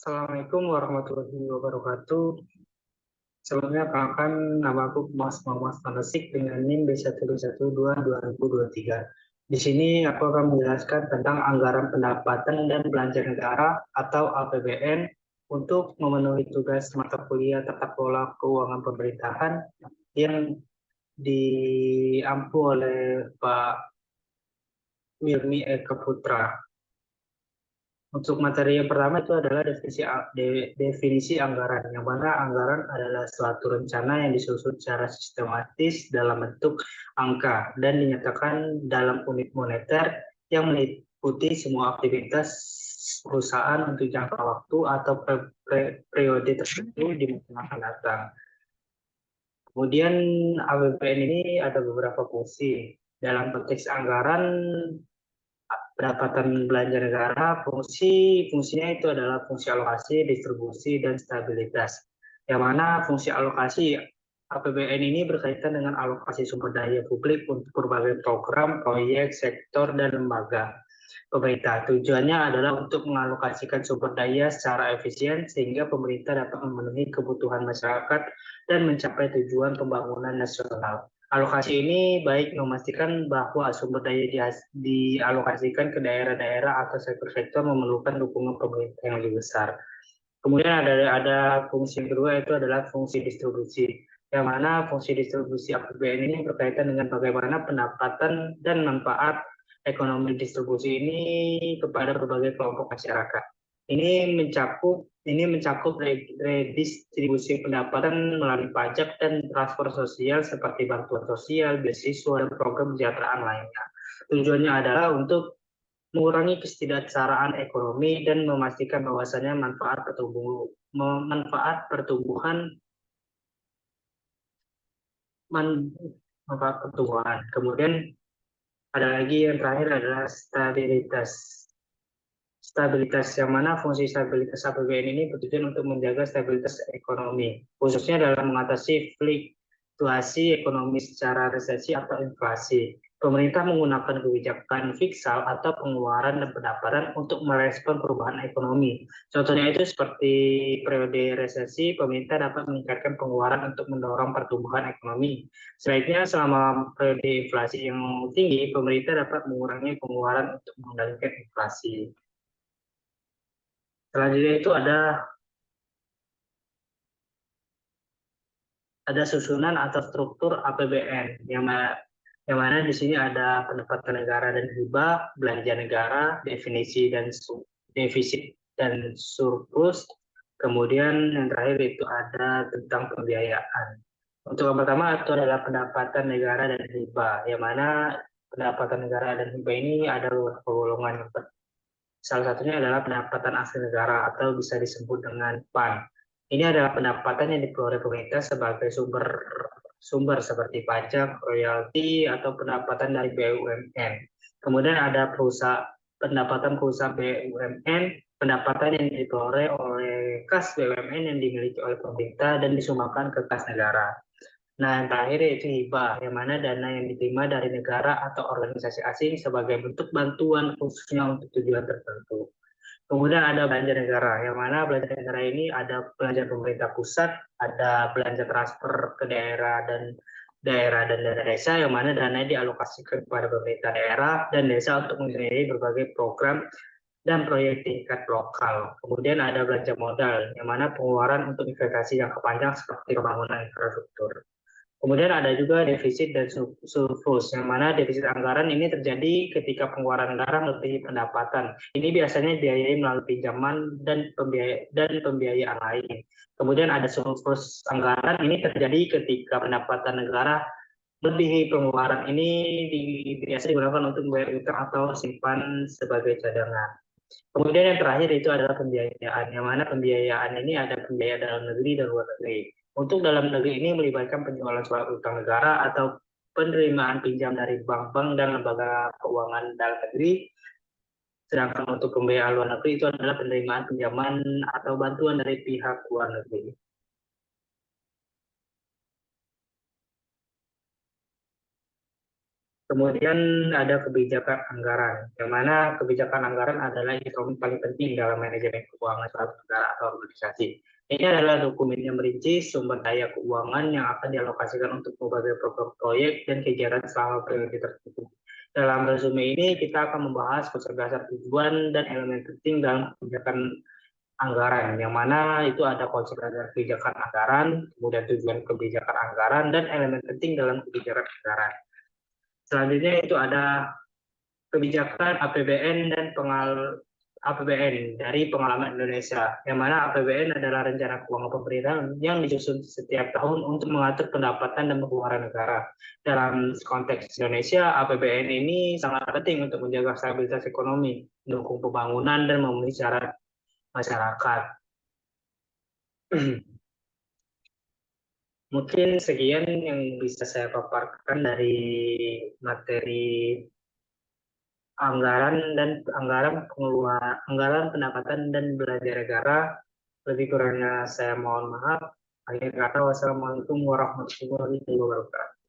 Assalamualaikum warahmatullahi wabarakatuh. Sebelumnya perkenalkan, nama aku Mas Muhammad Fantasik dengan NIM B1122023. Di sini aku akan menjelaskan tentang anggaran pendapatan dan belanja negara atau APBN untuk memenuhi tugas mata kuliah tata kelola keuangan pemerintahan yang diampu oleh Pak Wilmi Eka Putra. Untuk materi yang pertama itu adalah definisi anggaran, yang mana anggaran adalah suatu rencana yang disusun secara sistematis dalam bentuk angka dan dinyatakan dalam unit moneter yang meliputi semua aktivitas perusahaan untuk jangka waktu atau periode tertentu di masa akan datang. Kemudian APBN ini ada beberapa fungsi. Dalam konteks anggaran, pendapatan belanja negara, fungsinya itu adalah fungsi alokasi, distribusi, dan stabilitas. Yang mana fungsi alokasi APBN ini berkaitan dengan alokasi sumber daya publik untuk berbagai program, proyek, sektor, dan lembaga pemerintah. Tujuannya adalah untuk mengalokasikan sumber daya secara efisien sehingga pemerintah dapat memenuhi kebutuhan masyarakat dan mencapai tujuan pembangunan nasional. Alokasi ini baik memastikan bahwa sumber daya dialokasikan ke daerah-daerah atau sektor-sektor memerlukan dukungan pemerintah yang lebih besar. Kemudian ada fungsi yang kedua, itu adalah fungsi distribusi, yang mana fungsi distribusi APBN ini berkaitan dengan bagaimana pendapatan dan manfaat ekonomi distribusi ini kepada berbagai kelompok masyarakat. Ini mencakup redistribusi pendapatan melalui pajak dan transfer sosial seperti bantuan sosial, beasiswa, dan program kesejahteraan lainnya. Tujuannya adalah untuk mengurangi ketidaksetaraan ekonomi dan memastikan bahwasannya manfaat pertumbuhan. Kemudian ada lagi yang terakhir adalah stabilitas. Stabilitas, yang mana fungsi stabilitas APBN ini bertujuan untuk menjaga stabilitas ekonomi, khususnya dalam mengatasi fluktuasi ekonomi secara resesi atau inflasi. Pemerintah menggunakan kebijakan fiskal atau pengeluaran dan pendapatan untuk merespon perubahan ekonomi. Contohnya itu seperti periode resesi, pemerintah dapat meningkatkan pengeluaran untuk mendorong pertumbuhan ekonomi. Sebaiknya selama periode inflasi yang tinggi, pemerintah dapat mengurangi pengeluaran untuk mengendalikan inflasi. Selanjutnya itu ada susunan atau struktur APBN yang mana di sini ada pendapatan negara dan hibah, belanja negara, defisit dan surplus. Kemudian yang terakhir itu ada tentang pembiayaan. Untuk yang pertama itu adalah pendapatan negara dan hibah, yang mana pendapatan negara dan hibah ini ada beberapa golongan. Salah satunya adalah pendapatan asli negara atau bisa disebut dengan PAN. Ini adalah pendapatan yang diperoleh pemerintah sebagai sumber seperti pajak, royalti, atau pendapatan dari BUMN. Kemudian ada pendapatan perusahaan BUMN, pendapatan yang diperoleh oleh kas BUMN yang dimiliki oleh pemerintah dan disumbangkan ke kas negara. Nah, yang terakhir yaitu hibah, yang mana dana yang diterima dari negara atau organisasi asing sebagai bentuk bantuan khususnya untuk tujuan tertentu. Kemudian ada belanja negara, yang mana belanja negara ini ada belanja pemerintah pusat, ada belanja transfer ke daerah dan dana desa, yang mana dana dialokasikan kepada pemerintah daerah dan desa untuk membiayai berbagai program dan proyek tingkat lokal. Kemudian ada belanja modal, yang mana pengeluaran untuk investasi jangka panjang seperti pembangunan infrastruktur. Kemudian ada juga defisit dan surplus, yang mana defisit anggaran ini terjadi ketika pengeluaran negara melebihi pendapatan. Ini biasanya dibiayai melalui pinjaman dan pembiayaan lain. Kemudian ada surplus anggaran, ini terjadi ketika pendapatan negara melebihi pengeluaran. Ini biasa digunakan untuk membayar utang atau simpan sebagai cadangan. Kemudian yang terakhir itu adalah pembiayaan, yang mana pembiayaan ini ada pembiayaan dalam negeri dan luar negeri. Untuk dalam negeri ini melibatkan penjualan surat utang negara atau penerimaan pinjam dari bank-bank dan lembaga keuangan dalam negeri. Sedangkan untuk pembiayaan luar negeri itu adalah penerimaan pinjaman atau bantuan dari pihak luar negeri. Kemudian ada kebijakan anggaran, yang mana kebijakan anggaran adalah instrumen paling penting dalam manajemen keuangan suatu negara atau organisasi. Ini adalah dokumen yang merinci sumber daya keuangan yang akan dialokasikan untuk berbagai program proyek dan kegiatan selama periode tertentu. Dalam resume ini, kita akan membahas konsep dasar tujuan dan elemen penting dalam kebijakan anggaran, yang mana itu ada konsep dasar kebijakan anggaran, kemudian tujuan kebijakan anggaran, dan elemen penting dalam kebijakan anggaran. Selanjutnya itu ada kebijakan APBN dan APBN dari pengalaman Indonesia, yang mana APBN adalah rencana keuangan pemerintah yang disusun setiap tahun untuk mengatur pendapatan dan pengeluaran negara. Dalam konteks Indonesia, APBN ini sangat penting untuk menjaga stabilitas ekonomi, mendukung pembangunan, dan memenuhi syarat masyarakat. Mungkin sekian yang bisa saya paparkan dari materi anggaran pendapatan dan belanja negara. Lebih kurangnya saya mohon maaf. Akhir kata, wassalamualaikum warahmatullahi wabarakatuh.